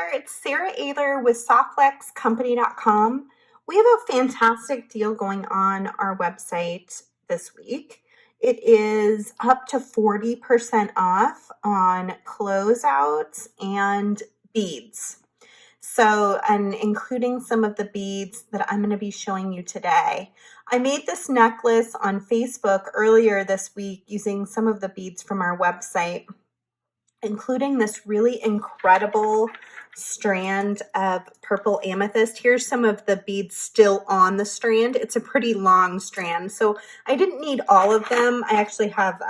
there, it's Sarah Ayler with softflexcompany.com. We have a fantastic deal going on our website this week. It is up to 40% off on closeouts and beads. So, and including some of the beads that I'm going to be showing you today. I made this necklace on Facebook earlier this week using some of the beads from our website, including this really incredible strand of purple amethyst. Here's some of the beads still on the strand. It's a pretty long strand, so I didn't need all of them. I actually have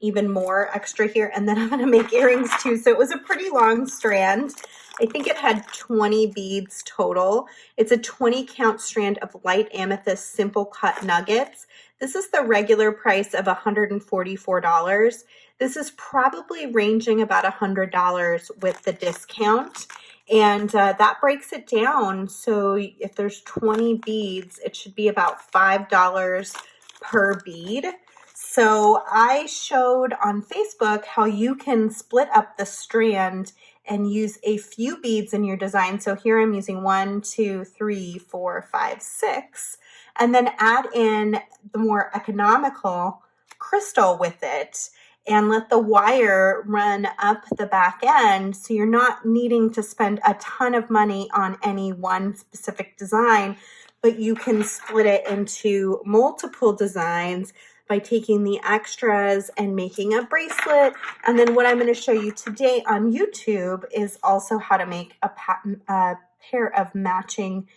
even more extra here, and then I'm going to make earrings too. So it was a pretty long strand. I think it had 20 beads total. It's a 20 count strand of light amethyst simple cut nuggets. This is the regular price of $144. This is probably ranging about $100 with the discount. And that breaks it down. So if there's 20 beads, it should be about $5 per bead. So I showed on Facebook how you can split up the strand and use a few beads in your design. So here I'm using 1, 2, 3, 4, 5, 6, and then add in the more economical crystal with it and let the wire run up the back end. So you're not needing to spend a ton of money on any one specific design, but you can split it into multiple designs by taking the extras and making a bracelet. And then what I'm going to show you today on YouTube is also how to make a pair of matching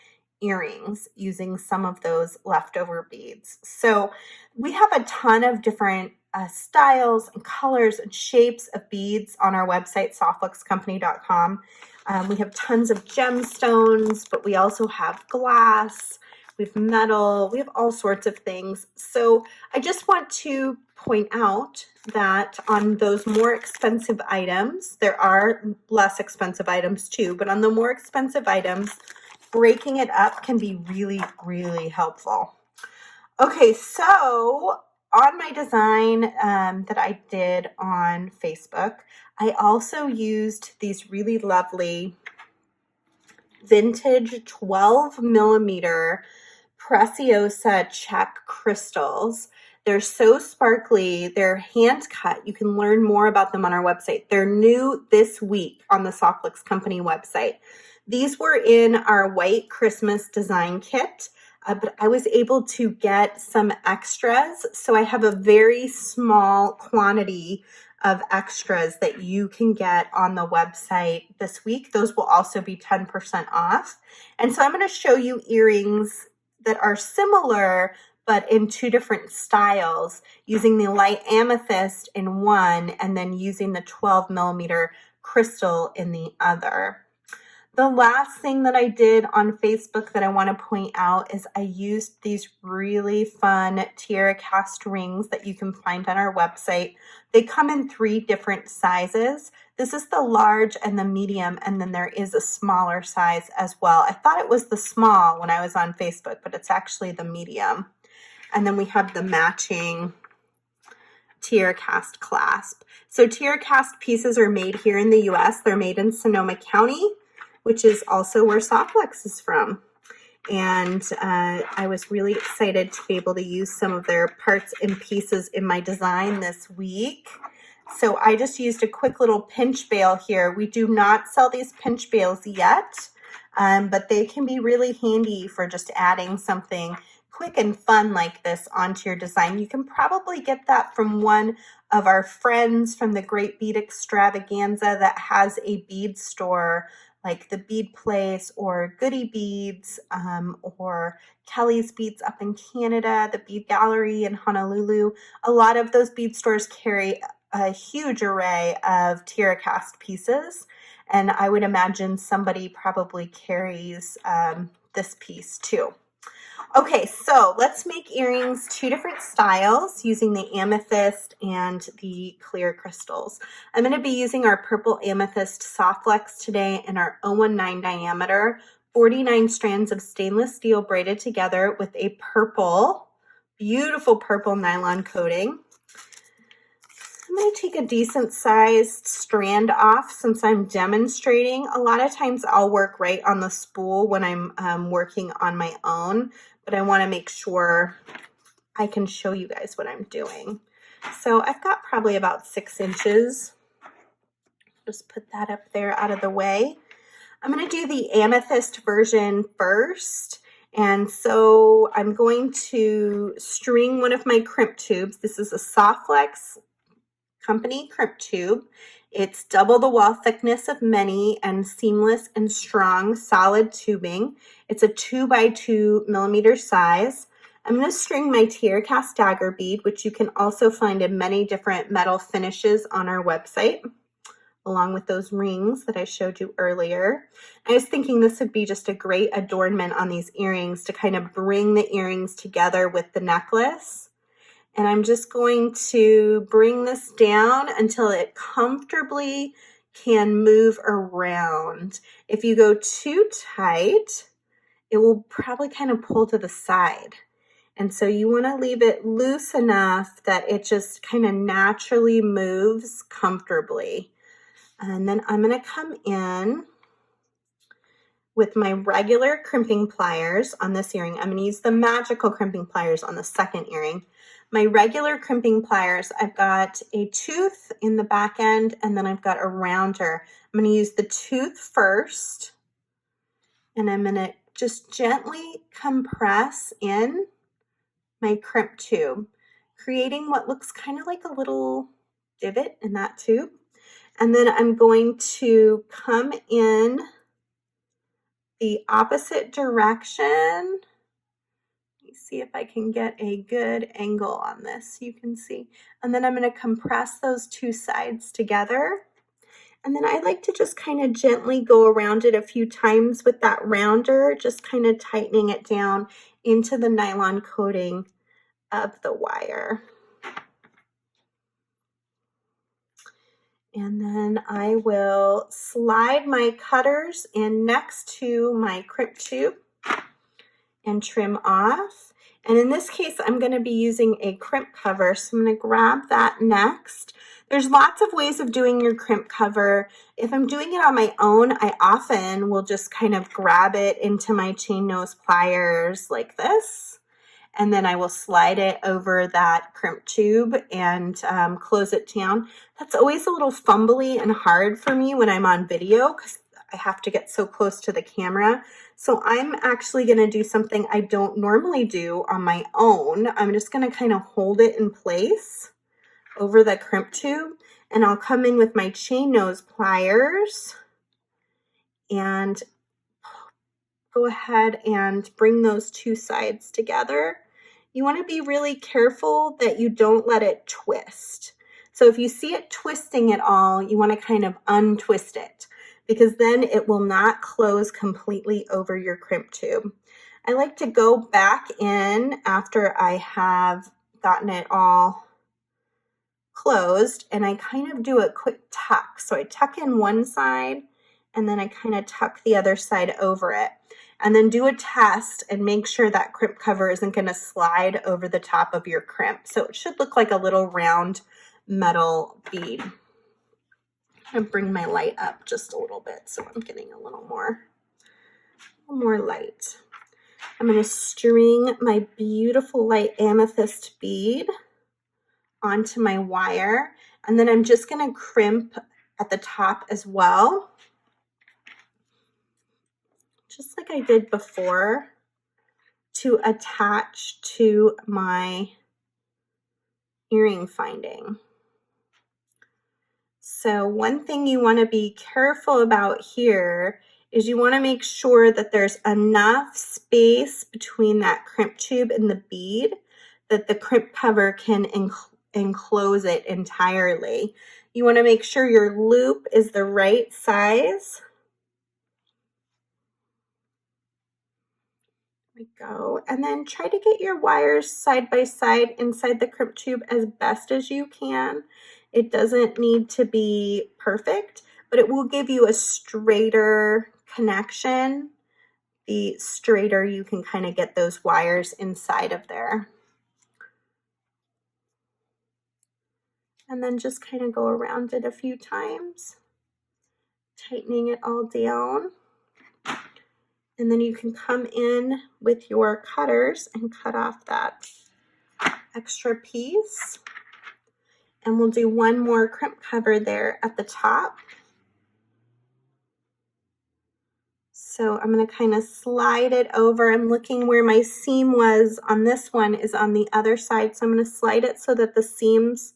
earrings using some of those leftover beads. So we have a ton of different styles and colors and shapes of beads on our website, softflexcompany.com. We have tons of gemstones, but we also have glass, we have metal, we have all sorts of things. So I just want to point out that on those more expensive items, there are less expensive items too, but on the more expensive items, breaking it up can be really, really helpful. Okay, so on my design that I did on Facebook, I also used these really lovely vintage 12 millimeter Preciosa Czech crystals. They're so sparkly. They're hand cut. You can learn more about them on our website. They're new this week on the Soft Flex Company website. These were in our white Christmas design kit, but I was able to get some extras. So I have a very small quantity of extras that you can get on the website this week. Those will also be 10% off. And so I'm going to show you earrings that are similar, but in two different styles, using the light amethyst in one and then using the 12 millimeter crystal in the other. The last thing that I did on Facebook that I want to point out is I used these really fun TierraCast rings that you can find on our website. They come in 3 different sizes. This is the large and the medium, and then there is a smaller size as well. I thought it was the small when I was on Facebook, but it's actually the medium. And then we have the matching TierraCast clasp. So TierraCast pieces are made here in the US. They're made in Sonoma County, which is also where Softflex is from. And I was really excited to be able to use some of their parts and pieces in my design this week. So I just used a quick little pinch bail here. We do not sell these pinch bails yet, but they can be really handy for just adding something quick and fun like this onto your design. You can probably get that from one of our friends from the Great Bead Extravaganza that has a bead store like the Bead Place or Goody Beads or Kelly's Beads up in Canada, the Bead Gallery in Honolulu. A lot of those bead stores carry a huge array of TierraCast pieces, and I would imagine somebody probably carries this piece too. Okay, so let's make earrings 2 different styles using the amethyst and the clear crystals. I'm going to be using our purple amethyst soft flex today in our 019 diameter, 49 strands of stainless steel braided together with a purple, beautiful purple nylon coating. I'm going to take a decent sized strand off since I'm demonstrating. A lot of times I'll work right on the spool when I'm working on my own, but I want to make sure I can show you guys what I'm doing. So I've got probably about 6 inches. Just put that up there out of the way. I'm going to do the amethyst version first. And so I'm going to string one of my crimp tubes. This is a Soft Flex Company crimp tube. It's double the wall thickness of many and seamless and strong solid tubing. It's a 2 by 2 millimeter size. I'm going to string my TierraCast dagger bead, which you can also find in many different metal finishes on our website, along with those rings that I showed you earlier. I was thinking this would be just a great adornment on these earrings to kind of bring the earrings together with the necklace. And I'm just going to bring this down until it comfortably can move around. If you go too tight, it will probably kind of pull to the side. And so you want to leave it loose enough that it just kind of naturally moves comfortably. And then I'm going to come in with my regular crimping pliers on this earring. I'm going to use the magical crimping pliers on the second earring. My regular crimping pliers, I've got a tooth in the back end, and then I've got a rounder. I'm going to use the tooth first, and I'm going to just gently compress in my crimp tube, creating what looks kind of like a little divot in that tube. And then I'm going to come in the opposite direction. Let me see if I can get a good angle on this. You can see. And then I'm going to compress those two sides together. And then I like to just kind of gently go around it a few times with that rounder, just kind of tightening it down into the nylon coating of the wire. And then I will slide my cutters in next to my crimp tube and trim off. And in this case, I'm going to be using a crimp cover. So I'm going to grab that next. There's lots of ways of doing your crimp cover. If I'm doing it on my own, I often will just kind of grab it into my chain nose pliers like this. And then I will slide it over that crimp tube and close it down. That's always a little fumbly and hard for me when I'm on video because I have to get so close to the camera. So I'm actually going to do something I don't normally do on my own. I'm just going to kind of hold it in place over the crimp tube, and I'll come in with my chain nose pliers and go ahead and bring those two sides together. You want to be really careful that you don't let it twist. So if you see it twisting at all, you want to kind of untwist it, because then it will not close completely over your crimp tube. I like to go back in after I have gotten it all closed, and I kind of do a quick tuck. So I tuck in one side, and then I kind of tuck the other side over it. And then do a test and make sure that crimp cover isn't going to slide over the top of your crimp. So it should look like a little round metal bead. I'm going to bring my light up just a little bit so I'm getting a little more light. I'm going to string my beautiful light amethyst bead onto my wire, and then I'm just going to crimp at the top as well, just like I did before, to attach to my earring finding. So one thing you want to be careful about here is you want to make sure that there's enough space between that crimp tube and the bead that the crimp cover can enclose it entirely. You want to make sure your loop is the right size. There we go. And then try to get your wires side by side inside the crimp tube as best as you can. It doesn't need to be perfect, but it will give you a straighter connection. The straighter you can kind of get those wires inside of there. And then just kind of go around it a few times, tightening it all down. And then you can come in with your cutters and cut off that extra piece. And we'll do one more crimp cover there at the top. So I'm going to kind of slide it over. I'm looking where my seam was on this one is on the other side. So I'm going to slide it so that the seams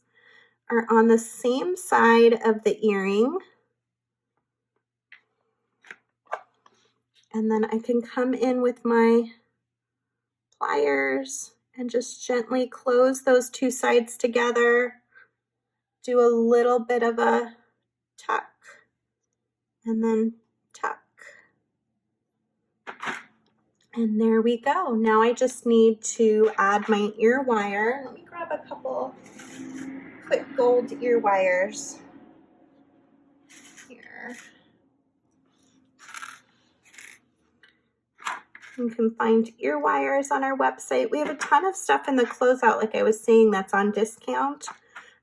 are on the same side of the earring. And then I can come in with my pliers and just gently close those two sides together. Do a little bit of a tuck and then tuck. And there we go. Now I just need to add my ear wire. Let me grab a couple quick gold ear wires here. You can find ear wires on our website. We have a ton of stuff in the closeout, like I was saying, that's on discount,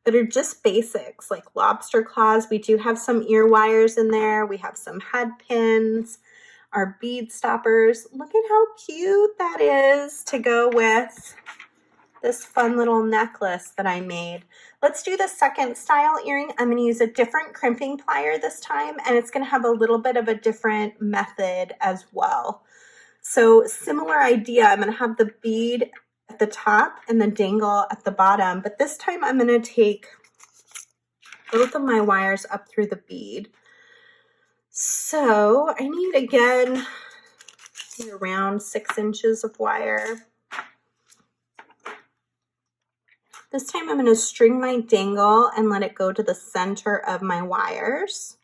that are just basics, like lobster claws. We do have some ear wires in there. We have some head pins, our bead stoppers. Look at how cute that is to go with this fun little necklace that I made. Let's do the second style earring. I'm going to use a different crimping plier this time, and it's going to have a little bit of a different method as well. So similar idea, I'm going to have the bead at the top and the dangle at the bottom, but this time I'm going to take both of my wires up through the bead. So I need, again, around 6 inches of wire. This time I'm going to string my dangle and let it go to the center of my wires.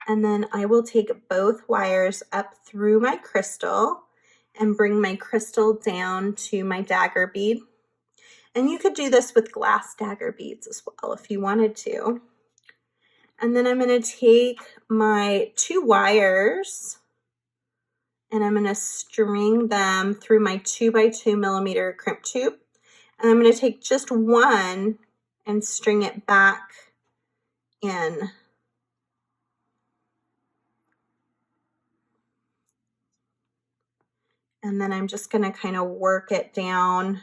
And then I will take both wires up through my crystal and bring my crystal down to my dagger bead. And you could do this with glass dagger beads as well if you wanted to. And then I'm going to take my 2 wires and I'm going to string them through my 2x2 millimeter crimp tube. And I'm going to take just one and string it back in. And then I'm just going to kind of work it down.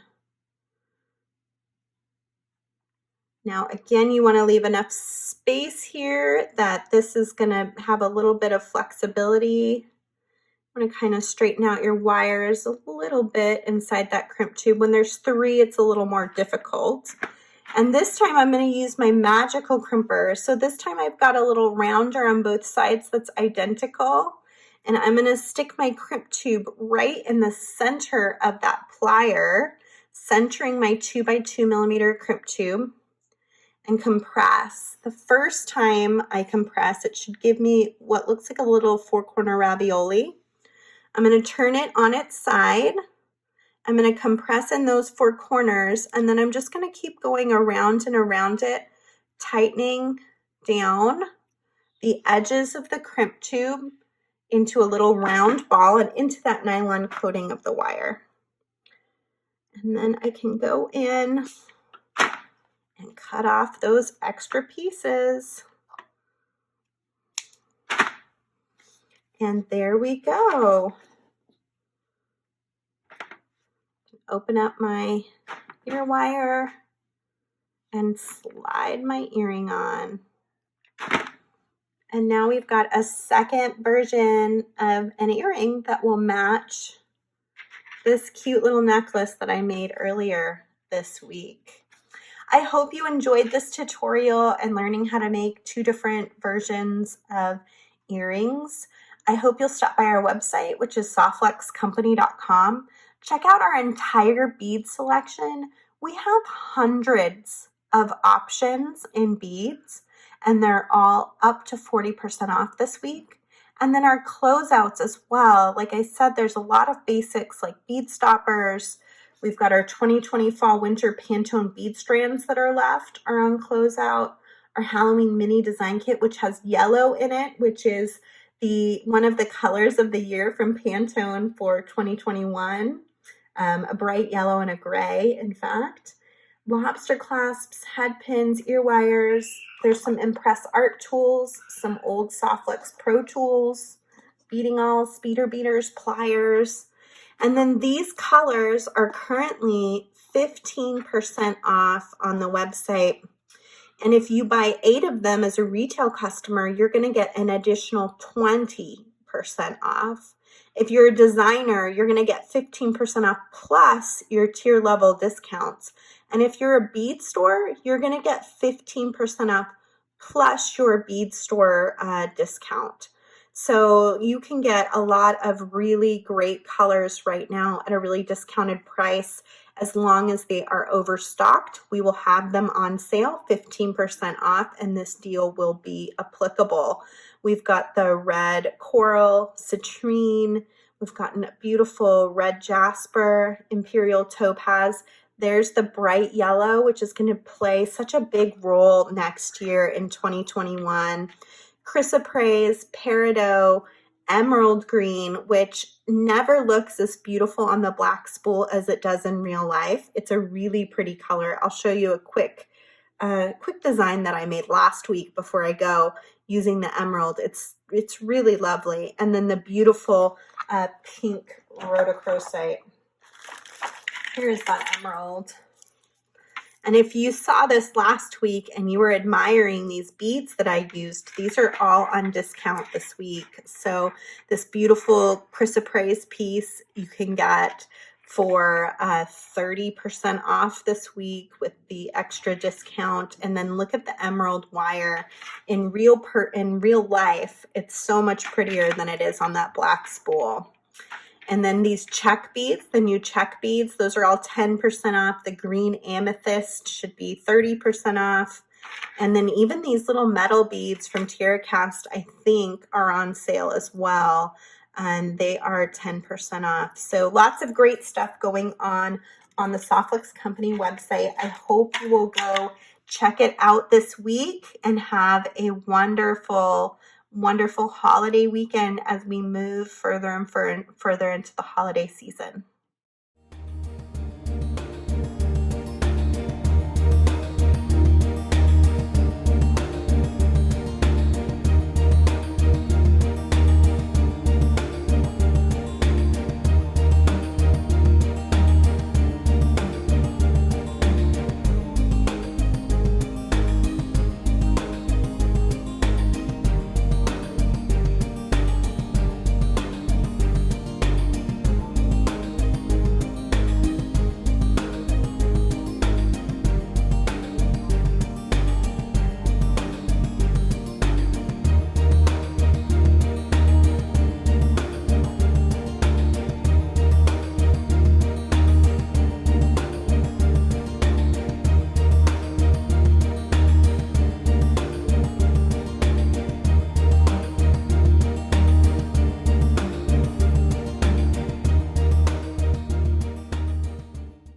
Now, again, you want to leave enough space here that this is going to have a little bit of flexibility. You want to kind of straighten out your wires a little bit inside that crimp tube. When there's 3, it's a little more difficult. And this time I'm going to use my magical crimper. So this time I've got a little rounder on both sides that's identical. And I'm going to stick my crimp tube right in the center of that plier, centering my 2x2 millimeter crimp tube, and compress. The first time I compress, it should give me what looks like a little 4-corner ravioli. I'm going to turn it on its side. I'm going to compress in those 4 corners, and then I'm just going to keep going around and around it, tightening down the edges of the crimp tube into a little round ball and into that nylon coating of the wire. And then I can go in and cut off those extra pieces. And there we go. Open up my ear wire and slide my earring on. And now we've got a second version of an earring that will match this cute little necklace that I made earlier this week. I hope you enjoyed this tutorial and learning how to make 2 different versions of earrings. I hope you'll stop by our website, which is softflexcompany.com. Check out our entire bead selection. We have hundreds of options in beads, and they're all up to 40% off this week. And then our closeouts as well. Like I said, there's a lot of basics like bead stoppers. We've got our 2020 fall winter Pantone bead strands that are left are on closeout. Our Halloween mini design kit, which has yellow in it, which is one of the colors of the year from Pantone for 2021. a bright yellow and a gray, in fact. Lobster clasps, head pins, ear wires. There's some Impress Art tools, some old Soft Flex Pro tools, beading awls, speeder beaters, pliers. And then these colors are currently 15% off on the website. And if you buy 8 of them as a retail customer, you're going to get an additional 20% off. If you're a designer, you're going to get 15% off plus your tier level discounts. And if you're a bead store, you're going to get 15% off plus your bead store discount. So you can get a lot of really great colors right now at a really discounted price. As long as they are overstocked, we will have them on sale, 15% off, and this deal will be applicable. We've got the red coral, citrine, we've gotten a beautiful red jasper, imperial topaz. There's the bright yellow, which is going to play such a big role next year in 2021. Chrysoprase, peridot, emerald green, which never looks as beautiful on the black spool as it does in real life. It's a really pretty color. I'll show you a quick design that I made last week before I go using the emerald. It's really lovely. And then the beautiful pink rhodochrosite. Here's that emerald. And if you saw this last week and you were admiring these beads that I used, these are all on discount this week. So this beautiful chrysoprase piece you can get for 30% off this week with the extra discount. And then look at the emerald wire. In real life, it's so much prettier than it is on that black spool. And then these Czech beads, the new Czech beads, those are all 10% off. The green amethyst should be 30% off. And then even these little metal beads from TierraCast, I think, are on sale as well. And they are 10% off. So lots of great stuff going on the Soft Flex Company website. I hope you will go check it out this week and have a wonderful holiday weekend as we move further and further into the holiday season.